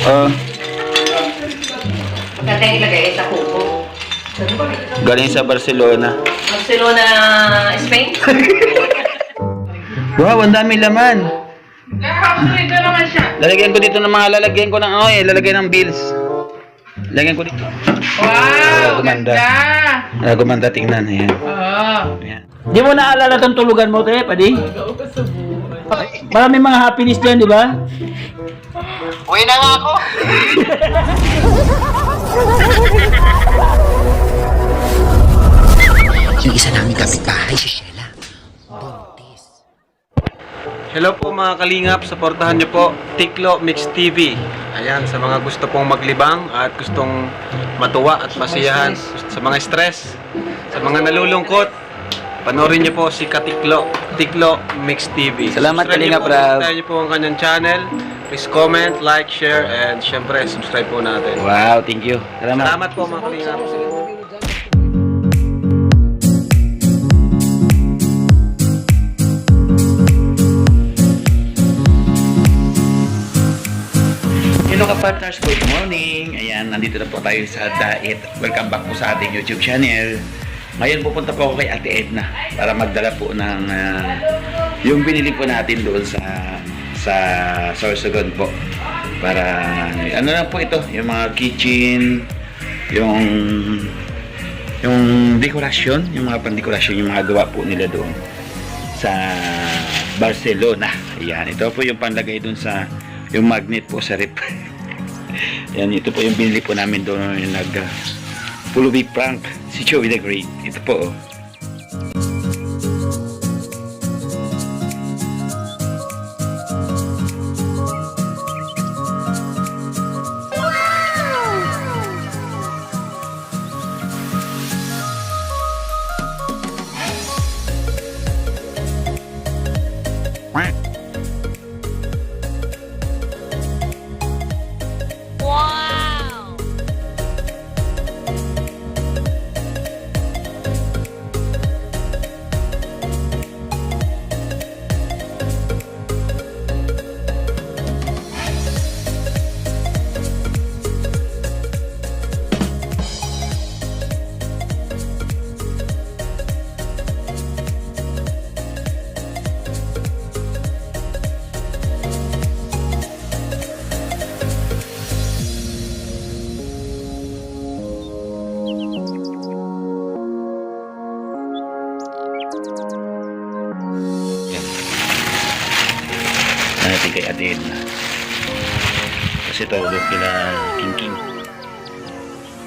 Oh, Maganda yung ilagay sa kuko. galing sa Barcelona. Barcelona, Spain? Wow, ang dami laman. Ito naman siya. Lalagyan ko dito ng mga lalagyan ko ng lalagyan ng bills. Lagyan ko dito. Wow, Gumanda. Gumanda, tingnan. Ayan. Oo. Ayan. Di mo naalala tong tulugan mo, te, padi? Maraming mga happiness dyan, di ba? Uwi na nga ako. Yung isa namin kapitbahay, si Sheila. Buntis. Hello po mga kalingap, supportahan niyo po Tiklo Mix TV. Ayan, sa mga gusto pong maglibang at gustong matuwa at masiyahan, sa mga stress, sa mga nalulungkot, panoorin niyo po si Katiklo, Tiklo Mix TV. Salamat, Subscribe niyo Kalingap po, Rab. subscribe niyo po ang kanyang channel. Please comment, like, share, and syempre subscribe po natin. Wow, thank you. Salamat. Salamat po mga kalingap. Hello ka-partners, good morning. Ayan, nandito na po tayo sa Diet. Welcome back po sa ating YouTube channel. Ngayon pupunta po ako kay Ate Edna para magdala po ng yung binili po natin doon sa Sorsogon po. Para ano lang po ito, yung mga kitchen, yung dekorasyon, yung mga pandekorasyon, yung mga gawa po nila doon sa Barcelona. Ayan, ito po yung panlagay doon sa yung magnet po sa rep. Yan, ito po yung binili po namin doon yung pulubi prank si Joey the Great. Ito po oh. Natin kay Ate Edna. Kasi ito doon kila King King.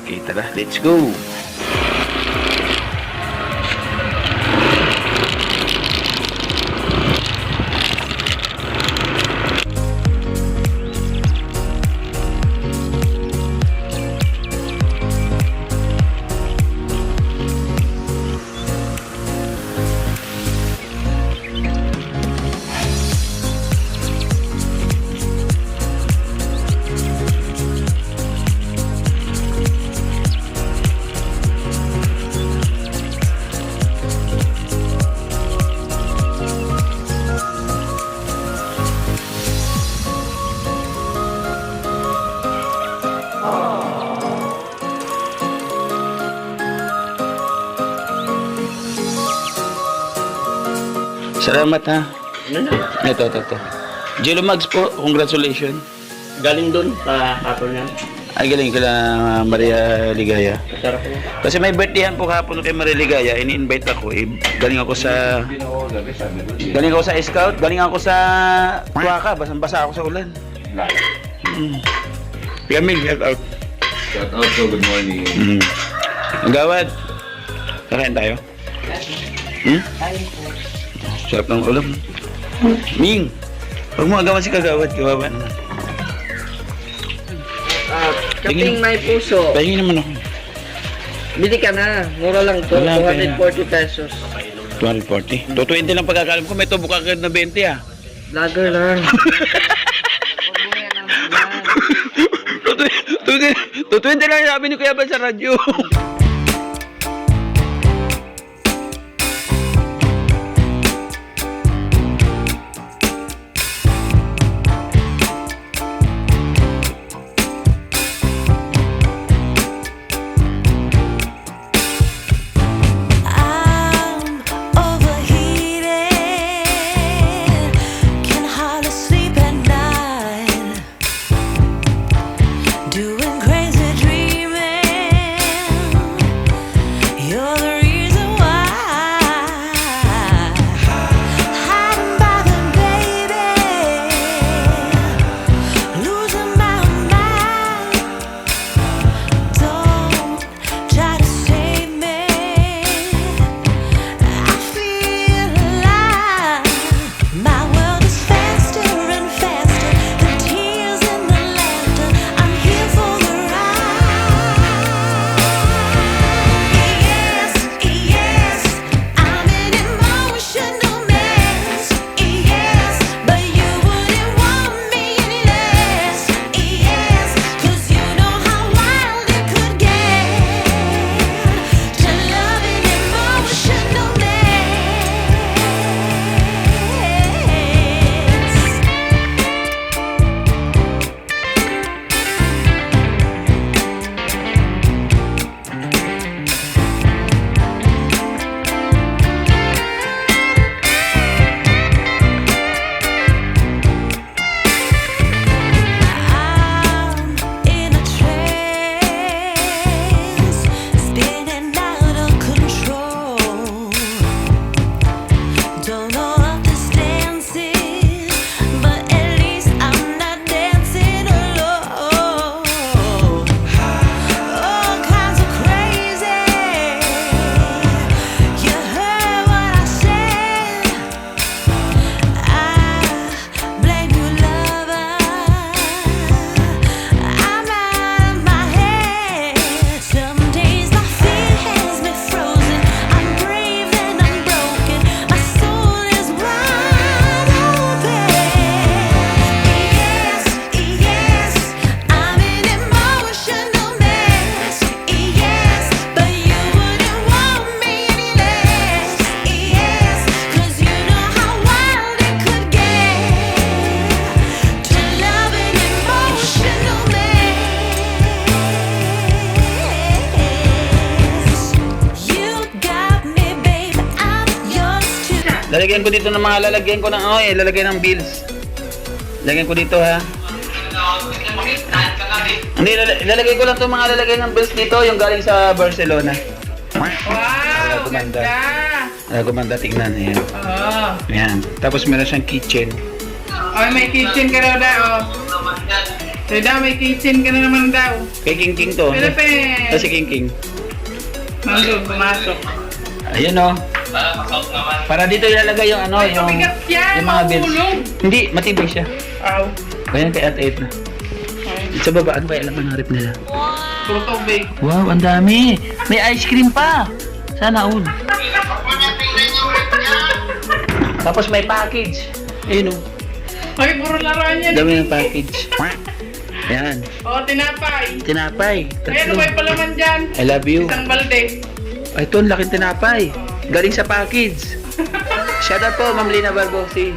Okay, tara, let's go. Salamat ha. Ito. Jello Mags po, congratulations. Galing doon pa hapon yan. Ay, galing kila Maria Ligaya. Masarap po. Kasi may birthdayan po kahapon kay Maria Ligaya, ini-invite ako. Galing ako sa Scout, galing ako sa Tuaca, basang-basa ako sa ulan. Kaming, shout out. Shout out po, good morning. Ang gawad. Kakain tayo? Sarap ng ulam. Ming, huwag mo agawan si Kagawad, kawawa naman. Kaping may puso. Pahingin naman ako. Bili ka na. Mura lang to. Wala, 240 pesos. 240. 220 lang pagkakalam ko, may tubo ka agad na 20 ah. Vlogger lang. 220 lang sabi ni Kuya Bal sa radyo. Lalagyan ko dito ng mga lalagyan ko ng lalagyan ng bills. Lalagyan ko dito ha. Hindi, lalagay ko lang itong mga lalagyan ng bills dito, yung galing sa Barcelona. Wow, Gumanda. ganda. Gumanda, tignan. Ayan. Oo. Ayan. Tapos meron siyang kitchen. Ay, may kitchen ka daw daw. So daw, may kitchen ka na naman daw. Kay King King to. Philippines. Kasi King King. Nandun, pumasok. Ayun o. Para dito ilalagay yung Ay, yung mabigat yan, mga bills. mahulog. Hindi, matibay siya. Aw. Ayan kay Ate Edna. Sa baba, ano ba yung laman ng rip nila? Puro tubig. Wow, ang dami. May ice cream pa. Sana all. Tapos may package. Ayun o. Ay, puro laruan yan. Dami ng package. Ayan. Oh, tinapay. Tinapay. Ay, ano Tatlo. ba yung palaman dyan? I love you. Isang balde. Ay, ito, ang laking tinapay. Galing sa package. Shout out po, Ma'am Lina Barbosi.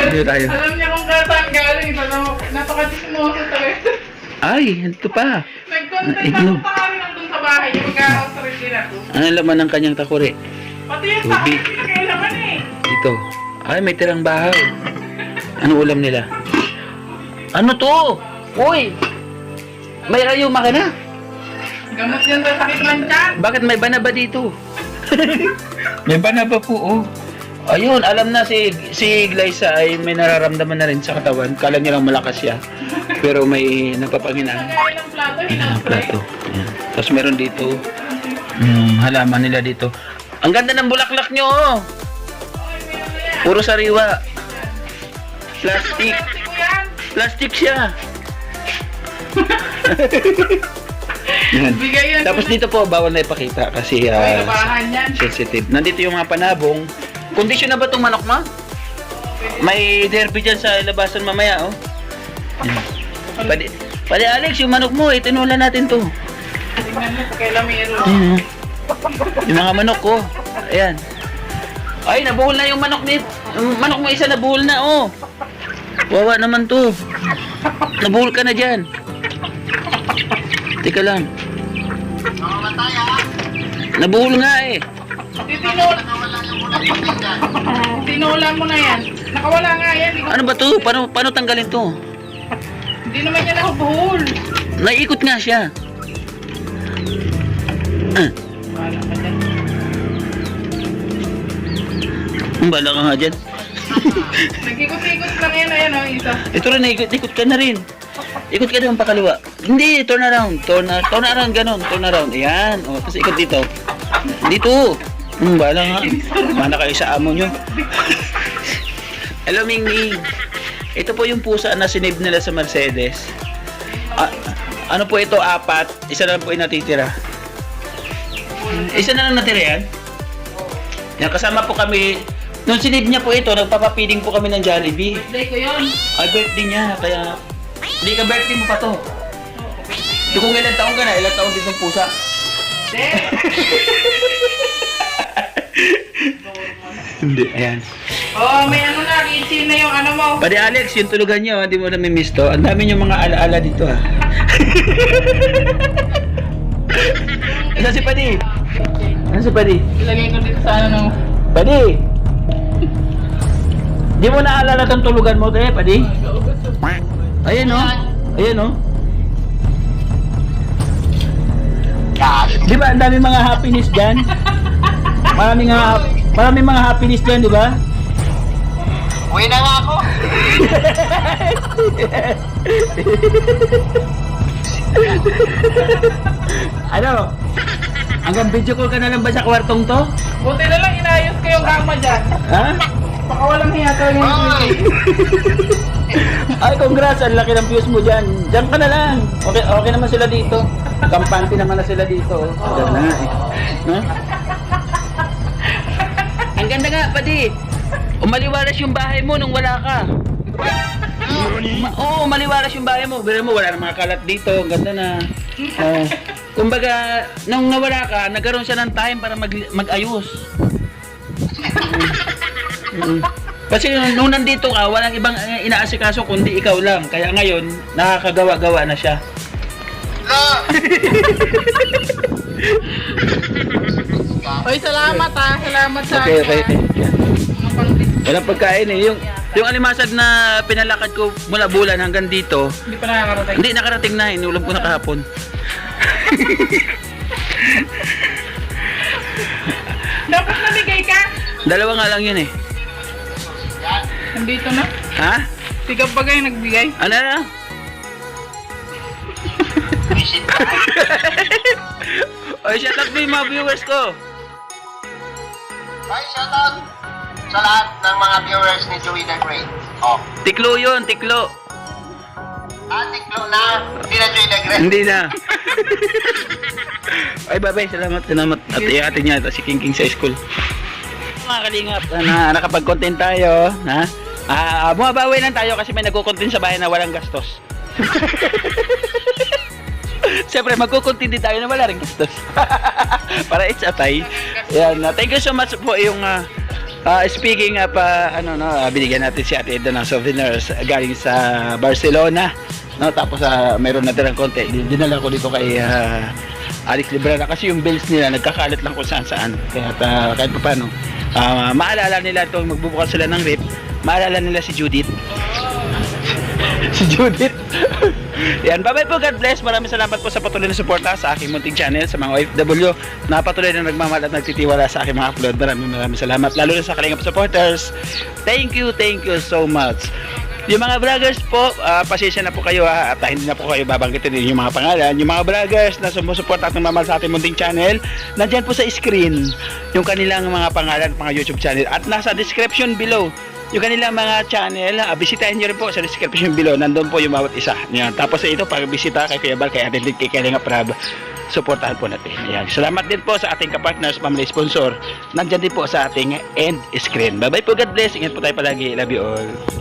Dito tayo. Alam niya kung saan galing. Napakadismoso talaga. Ay, ito pa. Nag-contact Igloo. ako pa kami nandun sa bahay. Yung mag-a-authorize din ako. Ano laman ng kanyang takuri? Pati yung Tubig. sakit, pinakailaman eh. Dito. Ay, may tirang bahaw. Ano ulam nila? Ano to? Uy! May rayuma ka na. Gamot yan sa sakit ng tiyan. Bakit may banaba dito? May banaba po, oh. Ayun, alam na si Glyza ay may nararamdaman na rin sa katawan. Kala niya lang malakas siya. Pero may napapanginaan. Nagkain ng plato, Ayan ang hinapre. plato. Ayan. Tapos meron dito. Halaman nila dito. Ang ganda ng bulaklak nyo, oh. Puro sariwa. Plastic. Plastic ko yan. Plastic siya. Yan. Bigay yan. Tapos dito po, bawal na ipakita kasi Ay, kabahan yan. sensitive. Nandito yung mga panabong. Kondisyon na ba itong manok mo? May derby dyan sa labasan mamaya, oh. Yan. Pwede Alex, yung manok mo, itinula natin to. Tingnan mo, pakailamero. Ayan, oh. Yung mga manok ko. Ayan. Ay, nabuhol na yung manok ni... Yung manok mo isa nabuhol na, oh. Wawa naman to. Nabuhol ka na dyan. Teka lang. Nabuhol nga eh. Tinula mo na yan. Nakawala nga yan. Di ko- Ano ba to? Paano tanggalin to? Hindi naman yan nakubuhol. Naiikot nga siya. Ah, Wala ka dyan. bala ka nga dyan. Nag-ikot-ikot lang yan. Ayan o, isa. Ito rin, ikot ka na rin. Ikot ka naman pakaliwa. Hindi, turn around. Turn around, ganun. Turn around. Ayan. O, tapos ikot dito. Dito. Bala nga. Mana kayo sa amo nyo. Hello, Ming Ming. Ito po yung pusa na sinave nila sa Mercedes. Ano po ito? 4. Isa na lang po yung natitira. Isa na lang natira yan? Yan, kasama po kami. Nung sinave niya po ito, nagpapapiling po kami ng Jollibee. Birthday ko yun. Ay, birthday niya, kaya... Hindi ka birthday mo pa to. Ito kung ilang taon ka na, ilang taon din ng pusa. Hindi. Hindi, ayan. Oh, may ano na. Kitchen na yung ano mo. Pwede Alex, yung tulugan niyo, hindi mo na may miss to. Ang dami yung mga alaala dito, ha. Ano si Padi? Ano si Padi? Ilagay ko dito sa ano no. Padi! Di mo naalala tong tulugan mo, te, Padi? Ayan, no? Ayan, no? Di ba, ang dami mga happiness dyan? Maraming mga happiness dyan, di ba? Uwi na nga ako. Ano? Hanggang video call ka na lang ba sa kwartong to? Buti na lang inayos ko yung kama dyan. Ha? Baka walang hiya talaga yung Twitty. Ay, congrats! Ang laki ng views mo dyan. Diyan ka na lang. Okay naman sila dito. Kampante naman na sila dito. Ganda nga eh. No? Ang ganda nga, Padi. Umaliwalas yung bahay mo nung wala ka. Oo, maliwalas yung bahay mo. Pero mo, wala na mga kalat dito. Ang ganda na. Kumbaga, nung nawala ka, nagkaroon siya ng time para mag-ayos. Kasi nung nandito ka, walang ibang inaasikaso kundi ikaw lang. Kaya ngayon, nakakagawa-gawa na siya. Oy, salamat ha. Salamat sa Okay, okay. mga pang- Walang pagkain eh. Yung alimasag na pinalakad ko mula bulan hanggang dito, Hindi pa nakakarating. hindi nakarating na, inulam ko na kahapon. Dapat namigay ka. Dalawa nga lang yun eh. Nandito na. Ha? Ikaw pa kayo nagbigay. Ano na? Visit ko. Oy, shout out mo yung mga viewers ko. Bye, shoutout sa lahat ng mga viewers ni Joey the Great. Oh, Tiklo yun, tiklo. tiklo na. Hindi na Joey the Great. Hindi na. Ay, bye-bye. Salamat. At ate niya, si King sa school. Mga kalingap, na nakapag-content tayo. Ha? Bumabawi lang tayo kasi may nagko-content sa bahay na walang gastos. Siyempre, magko-content din tayo na wala rin gastos. Para it's a tie. Yan, thank you so much po yung speaking of binigyan natin si Ate Edna ng souvenirs galing sa Barcelona. No, tapos mayroon na dirang konti. Dinala ko dito kay Alex Librera kasi yung bills nila nagkakalat lang kung saan. Kaya kahit pa paano, maalala nila ito, magbubukas sila ng rip, maalala nila si Judith. Si Judith. Yan, bye-bye po, God bless. Maraming salamat po sa patuloy na suporta sa aking munting channel, sa mga OFW na patuloy na nagmamahal at nagtitiwala sa aking mga upload. Maraming salamat, lalo na sa Kalingap supporters. Thank you so much. Yung mga vloggers po, pasensya na po kayo at hindi na po kayo babanggitin din yung mga pangalan. Yung mga vloggers na sumusuporta at nagmamahal sa ating munting channel, nandyan po sa screen yung kanilang mga pangalan, mga YouTube channel, at nasa description below yung kanilang mga channel. Bisitahin nyo rin po sa description below, nandun po yung bawat isa. Yan. Tapos ito, pag bisita kay Kuya Bal, kay Ate Lid, kay Kalingap Rab, suportahan po natin. Yan. Salamat din po sa ating kapartners, family sponsor. Nandyan din po sa ating end screen. Bye bye po, God bless. Ingat po tayo palagi. Love you all.